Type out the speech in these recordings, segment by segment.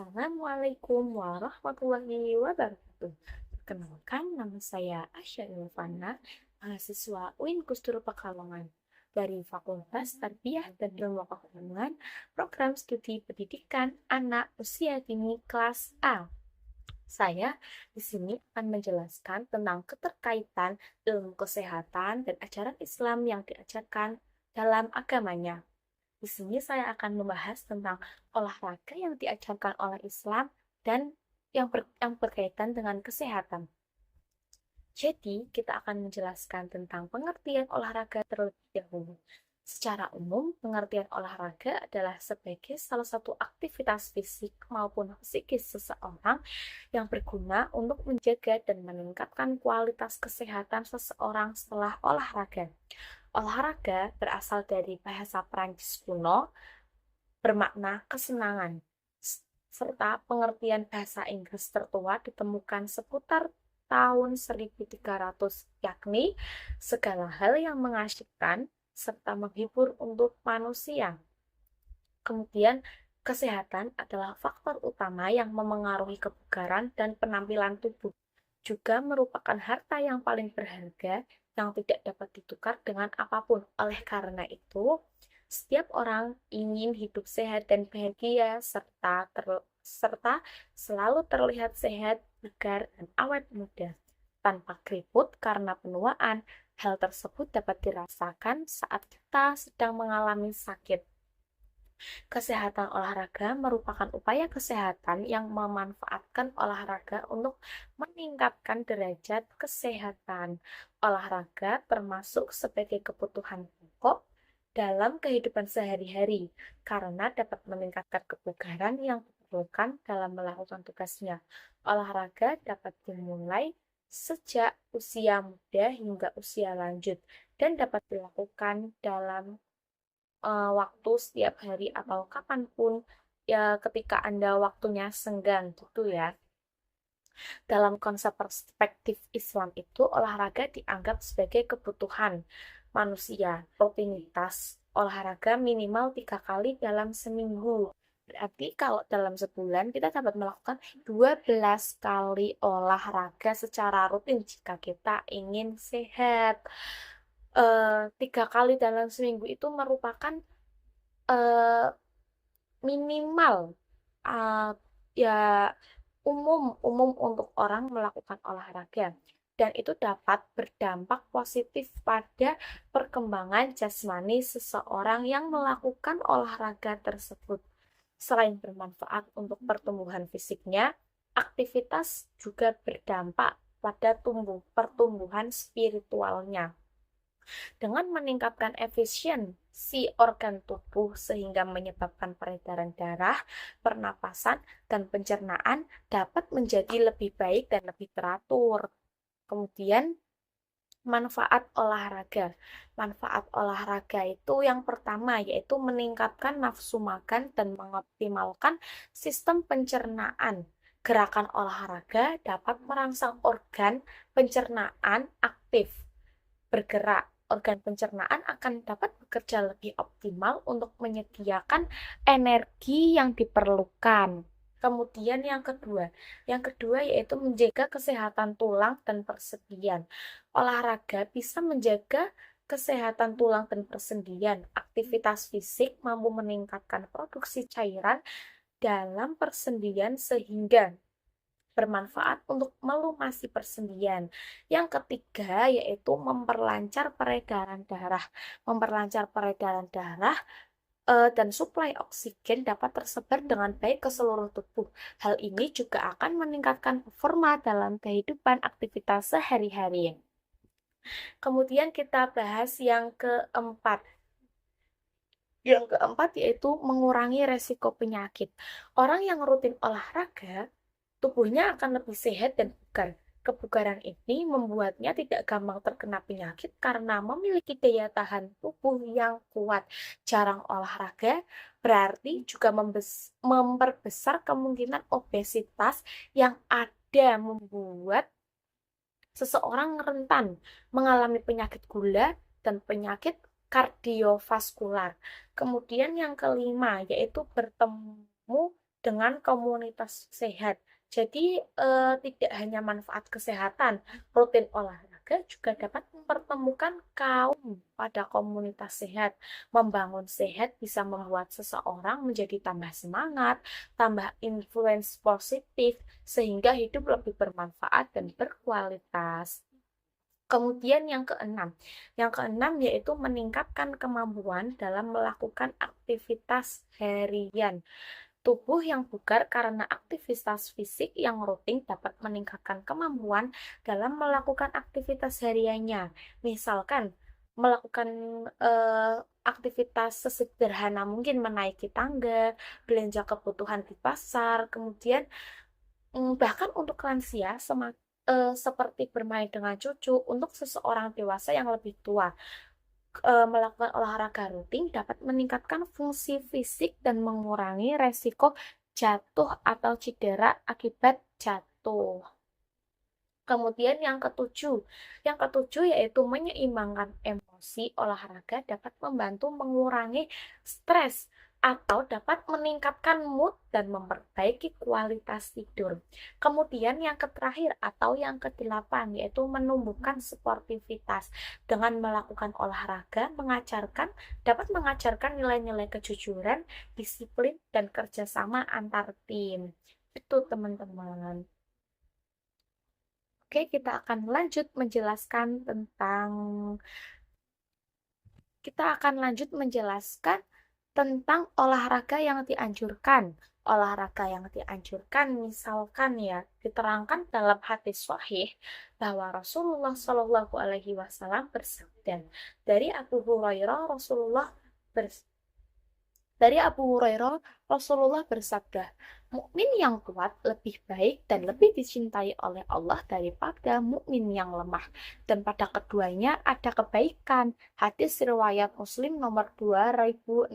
Assalamualaikum warahmatullahi wabarakatuh. Perkenalkan, nama saya Asya Ilvana, mahasiswa UIN Kustur Pekalongan dari Fakultas Tarbiyah dan Ilmu Kehubungan, Program Studi Pendidikan Anak Usia Dini Kelas A. Saya di sini akan menjelaskan tentang keterkaitan ilmu kesehatan dan ajaran Islam yang diajarkan dalam agamanya. Di sini saya akan membahas tentang olahraga yang diajarkan oleh Islam dan yang berkaitan dengan kesehatan. Jadi, kita akan menjelaskan tentang pengertian olahraga terlebih dahulu. Secara umum, pengertian olahraga adalah sebagai salah satu aktivitas fisik maupun psikis seseorang yang berguna untuk menjaga dan meningkatkan kualitas kesehatan seseorang setelah olahraga. Olahraga berasal dari bahasa Prancis kuno bermakna kesenangan, serta pengertian bahasa Inggris tertua ditemukan seputar tahun 1300, yakni segala hal yang mengasyikkan serta menghibur untuk manusia. Kemudian, kesehatan adalah faktor utama yang memengaruhi kebugaran dan penampilan tubuh. Juga merupakan harta yang paling berharga yang tidak dapat ditukar dengan apapun. Oleh karena itu, setiap orang ingin hidup sehat dan bahagia serta selalu terlihat sehat, bugar, dan awet muda tanpa keriput karena penuaan. Hal tersebut dapat dirasakan saat kita sedang mengalami sakit. Kesehatan olahraga merupakan upaya kesehatan yang memanfaatkan olahraga untuk meningkatkan derajat kesehatan. Olahraga termasuk sebagai kebutuhan pokok dalam kehidupan sehari-hari karena dapat meningkatkan kebugaran yang diperlukan dalam melakukan tugasnya. Olahraga dapat dimulai sejak usia muda hingga usia lanjut dan dapat dilakukan dalam waktu setiap hari atau kapanpun ya ketika Anda waktunya senggang gitu ya. Dalam konsep perspektif Islam itu olahraga dianggap sebagai kebutuhan manusia. Rutinitas olahraga minimal 3 kali dalam seminggu. Berarti kalau dalam sebulan kita dapat melakukan 12 kali olahraga secara rutin jika kita ingin sehat. 3 kali dalam seminggu itu merupakan eh, minimal uh, ya umum untuk orang melakukan olahraga dan itu dapat berdampak positif pada perkembangan jasmani seseorang yang melakukan olahraga tersebut. Selain bermanfaat untuk pertumbuhan fisiknya, aktivitas juga berdampak pada pertumbuhan spiritualnya dengan meningkatkan efisiensi organ tubuh sehingga menyebabkan peredaran darah, pernapasan, dan pencernaan dapat menjadi lebih baik dan lebih teratur. Kemudian, manfaat olahraga. Manfaat olahraga itu yang pertama yaitu meningkatkan nafsu makan dan mengoptimalkan sistem pencernaan. Gerakan olahraga dapat merangsang organ pencernaan aktif bergerak. Organ pencernaan akan dapat bekerja lebih optimal untuk menyediakan energi yang diperlukan. Kemudian yang kedua yaitu menjaga kesehatan tulang dan persendian. Olahraga bisa menjaga kesehatan tulang dan persendian. Aktivitas fisik mampu meningkatkan produksi cairan dalam persendian sehingga bermanfaat untuk melumasi persendian. Yang ketiga yaitu memperlancar peredaran darah. Memperlancar peredaran darah dan suplai oksigen dapat tersebar dengan baik ke seluruh tubuh. Hal ini juga akan meningkatkan performa dalam kehidupan aktivitas sehari-hari. Kemudian kita bahas yang keempat. Yang keempat yaitu mengurangi resiko penyakit. Orang yang rutin olahraga, tubuhnya akan lebih sehat dan bugar. Kebugaran ini membuatnya tidak gampang terkena penyakit karena memiliki daya tahan tubuh yang kuat. Jarang olahraga berarti juga memperbesar kemungkinan obesitas yang ada membuat seseorang rentan mengalami penyakit gula dan penyakit kardiovaskular. Kemudian yang kelima yaitu bertemu dengan komunitas sehat. Jadi, tidak hanya manfaat kesehatan, rutin olahraga juga dapat mempertemukan kaum pada komunitas sehat. Membangun sehat bisa membuat seseorang menjadi tambah semangat, tambah influence positif, sehingga hidup lebih bermanfaat dan berkualitas. Kemudian yang keenam yaitu meningkatkan kemampuan dalam melakukan aktivitas harian. Tubuh yang bugar karena aktivitas fisik yang rutin dapat meningkatkan kemampuan dalam melakukan aktivitas hariannya. Misalkan melakukan aktivitas sesederhana mungkin menaiki tangga, belanja kebutuhan di pasar, kemudian bahkan untuk lansia seperti bermain dengan cucu untuk seseorang dewasa yang lebih tua. Melakukan olahraga rutin dapat meningkatkan fungsi fisik dan mengurangi resiko jatuh atau cedera akibat jatuh. Kemudian yang ketujuh yaitu menyeimbangkan emosi. Olahraga dapat membantu mengurangi stres atau dapat meningkatkan mood dan memperbaiki kualitas tidur. Kemudian yang terakhir atau yang kedelapan yaitu menumbuhkan sportivitas. Dengan melakukan olahraga dapat mengajarkan nilai-nilai kejujuran, disiplin, dan kerjasama antar tim. Itu teman-teman. Oke, kita akan lanjut menjelaskan tentang kita akan lanjut menjelaskan tentang olahraga yang dianjurkan. Olahraga yang dianjurkan misalkan ya diterangkan dalam hadis sahih bahwa Rasulullah Shallallahu Alaihi Wasallam bersabda dari Abu Hurairah dari Abu Hurairah, Rasulullah bersabda, mukmin yang kuat lebih baik dan lebih dicintai oleh Allah daripada mukmin yang lemah. Dan pada keduanya ada kebaikan. Hadis riwayat Muslim nomor 2664.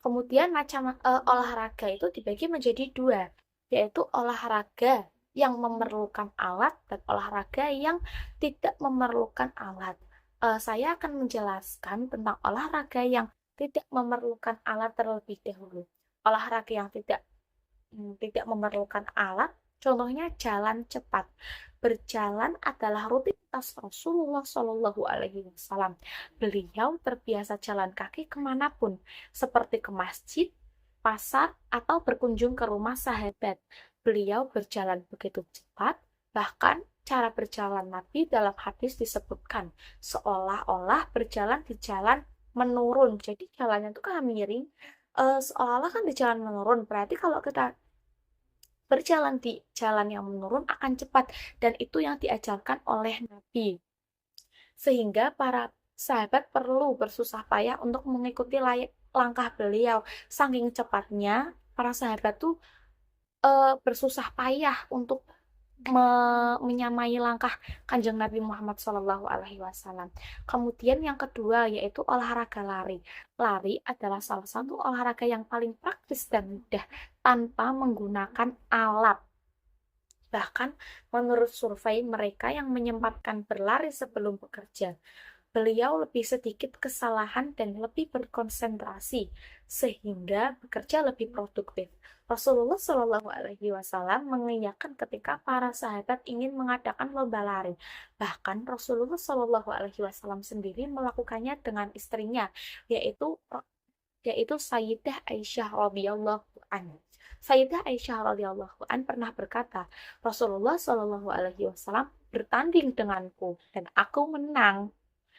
Kemudian macam olahraga itu dibagi menjadi dua, yaitu olahraga yang memerlukan alat dan olahraga yang tidak memerlukan alat. Saya akan menjelaskan tentang olahraga yang tidak memerlukan alat terlebih dahulu. Olahraga yang tidak memerlukan alat, contohnya jalan cepat. Berjalan adalah rutinitas Rasulullah Shallallahu Alaihi Wasallam. Beliau terbiasa jalan kaki kemanapun, seperti ke masjid, pasar, atau berkunjung ke rumah sahabat. Beliau berjalan begitu cepat, bahkan cara berjalan Nabi dalam hadis disebutkan seolah-olah berjalan di jalan menurun. Jadi jalannya itu kan miring, seolah-olah kan di jalan menurun. Berarti kalau kita berjalan di jalan yang menurun akan cepat dan itu yang diajarkan oleh Nabi. Sehingga para sahabat perlu bersusah payah untuk mengikuti langkah beliau. Saking cepatnya para sahabat tuh bersusah payah untuk menyamai langkah Kanjeng Nabi Muhammad SAW. Kemudian yang kedua yaitu olahraga lari. Lari adalah salah satu olahraga yang paling praktis dan mudah tanpa menggunakan alat. Bahkan menurut survei mereka yang menyempatkan berlari sebelum bekerja, beliau lebih sedikit kesalahan dan lebih berkonsentrasi sehingga bekerja lebih produktif. Rasulullah Shallallahu Alaihi Wasallam mengiyakan ketika para sahabat ingin mengadakan lomba lari. Bahkan Rasulullah Shallallahu Alaihi Wasallam sendiri melakukannya dengan istrinya, yaitu yaitu Sayyidah Aisyah radhiyallahu anha. Sayyidah Aisyah radhiyallahu an pernah berkata, Rasulullah Shallallahu Alaihi Wasallam bertanding denganku dan aku menang.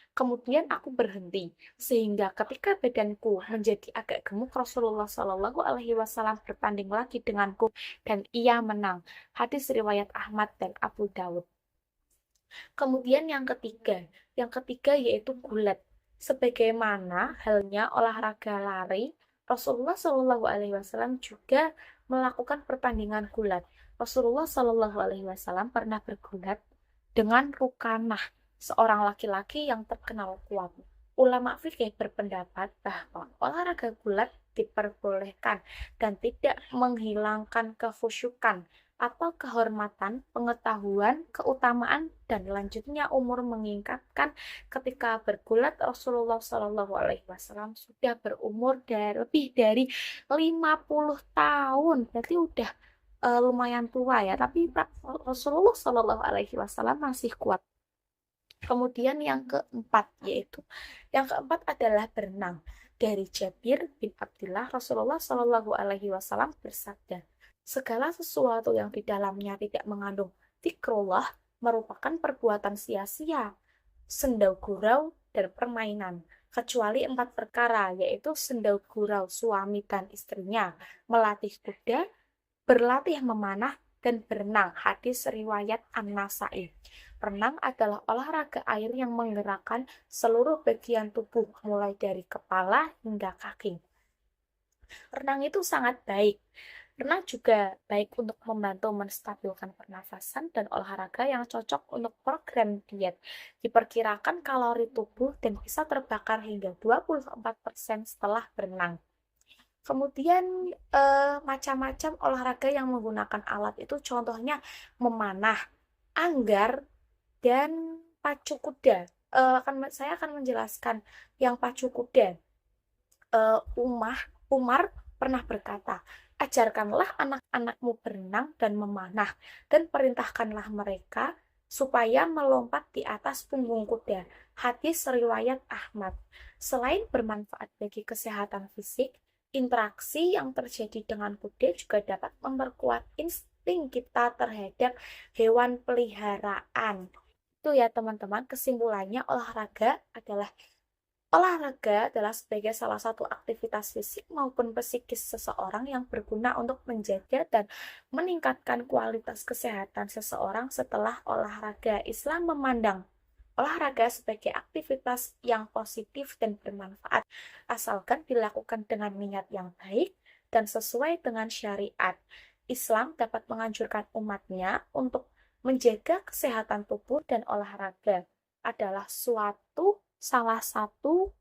Kemudian aku berhenti, sehingga ketika badanku menjadi agak gemuk, Rasulullah Shallallahu Alaihi Wasallam bertanding lagi denganku dan ia menang. Hadis riwayat Ahmad dan Abu Dawud. Kemudian yang ketiga yaitu gulat. Sebagaimana halnya olahraga lari, Rasulullah Shallallahu Alaihi Wasallam juga melakukan pertandingan gulat. Rasulullah Shallallahu Alaihi Wasallam pernah bergulat dengan Rukanah, seorang laki-laki yang terkenal kuat. Ulama fikih berpendapat bahwa olahraga gulat diperbolehkan dan tidak menghilangkan kekhusyukan atau kehormatan, pengetahuan, keutamaan, dan lanjutnya umur mengingatkan ketika bergulat Rasulullah Shallallahu Alaihi Wasallam sudah berumur lebih dari 50 tahun, berarti udah lumayan tua ya, tapi Rasulullah Shallallahu Alaihi Wasallam masih kuat. Kemudian yang keempat adalah berenang. Dari Jabir bin Abdullah, Rasulullah Shallallahu Alaihi Wasallam bersabda, segala sesuatu yang di dalamnya tidak mengandung zikrullah merupakan perbuatan sia-sia, sendau gurau, dan permainan, kecuali empat perkara, yaitu sendau gurau suami dan istrinya, melatih kuda, berlatih memanah, dan berenang. Hadis riwayat An-Nasai. Renang adalah olahraga air yang menggerakkan seluruh bagian tubuh, mulai dari kepala hingga kaki. Renang itu sangat baik. Renang juga baik untuk membantu menstabilkan pernafasan dan olahraga yang cocok untuk program diet. Diperkirakan kalori tubuh dan bisa terbakar hingga 24% setelah berenang. Kemudian macam-macam olahraga yang menggunakan alat itu contohnya memanah, anggar, dan pacu kuda. Saya akan menjelaskan yang pacu kuda. Umar pernah berkata, ajarkanlah anak-anakmu berenang dan memanah, dan perintahkanlah mereka supaya melompat di atas punggung kuda. Hadis riwayat Ahmad. Selain bermanfaat bagi kesehatan fisik, interaksi yang terjadi dengan kuda juga dapat memperkuat insting kita terhadap hewan peliharaan. Itu ya teman-teman, kesimpulannya olahraga adalah sebagai salah satu aktivitas fisik maupun psikis seseorang yang berguna untuk menjaga dan meningkatkan kualitas kesehatan seseorang setelah olahraga. Islam memandang olahraga sebagai aktivitas yang positif dan bermanfaat, asalkan dilakukan dengan niat yang baik dan sesuai dengan syariat. Islam dapat menganjurkan umatnya untuk menjaga kesehatan tubuh, dan olahraga adalah salah satu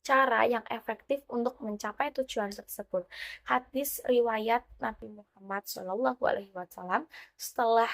cara yang efektif untuk mencapai tujuan tersebut. Hadis riwayat Nabi Muhammad SAW setelah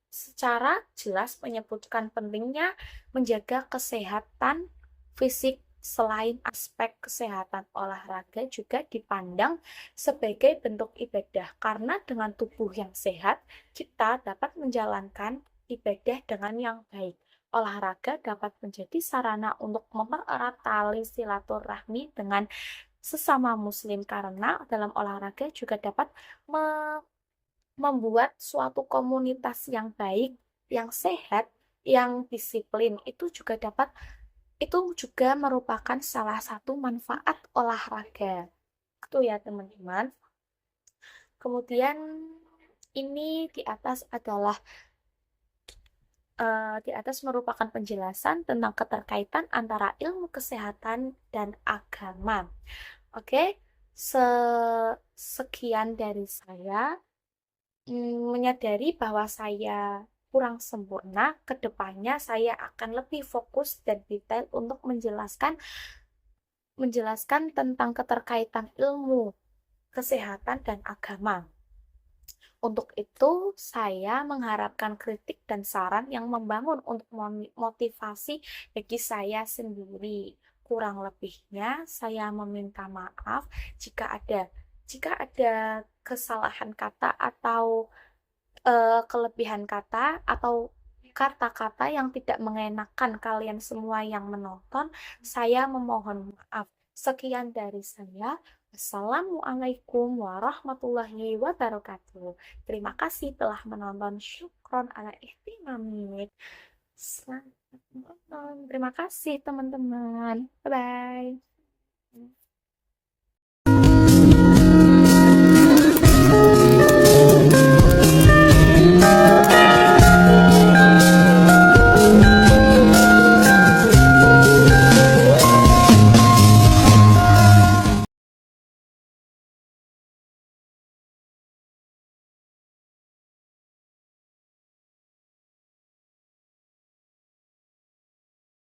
secara jelas menyebutkan pentingnya menjaga kesehatan fisik. Selain aspek kesehatan, olahraga juga dipandang sebagai bentuk ibadah, karena dengan tubuh yang sehat kita dapat menjalankan ibadah dengan yang baik. Olahraga dapat menjadi sarana untuk mempererat tali silaturahmi dengan sesama muslim, karena dalam olahraga juga dapat membuat suatu komunitas yang baik, yang sehat, yang disiplin. Itu juga merupakan salah satu manfaat olahraga. Itu ya teman-teman. Kemudian ini di atas merupakan penjelasan tentang keterkaitan antara ilmu kesehatan dan agama. Oke, sekian dari saya. Menyadari bahwa saya kurang sempurna, kedepannya saya akan lebih fokus dan detail untuk menjelaskan tentang keterkaitan ilmu kesehatan dan agama. Untuk itu, saya mengharapkan kritik dan saran yang membangun untuk motivasi bagi saya sendiri. Kurang lebihnya, saya meminta maaf jika ada kesalahan kata atau kelebihan kata atau kata-kata yang tidak mengenakan kalian semua yang menonton. Saya memohon maaf. Sekian dari saya. Assalamualaikum warahmatullahi wabarakatuh. Terima kasih telah menonton. Syukron ala ihtimamik. Selamat menonton. Terima kasih teman-teman. Bye-bye.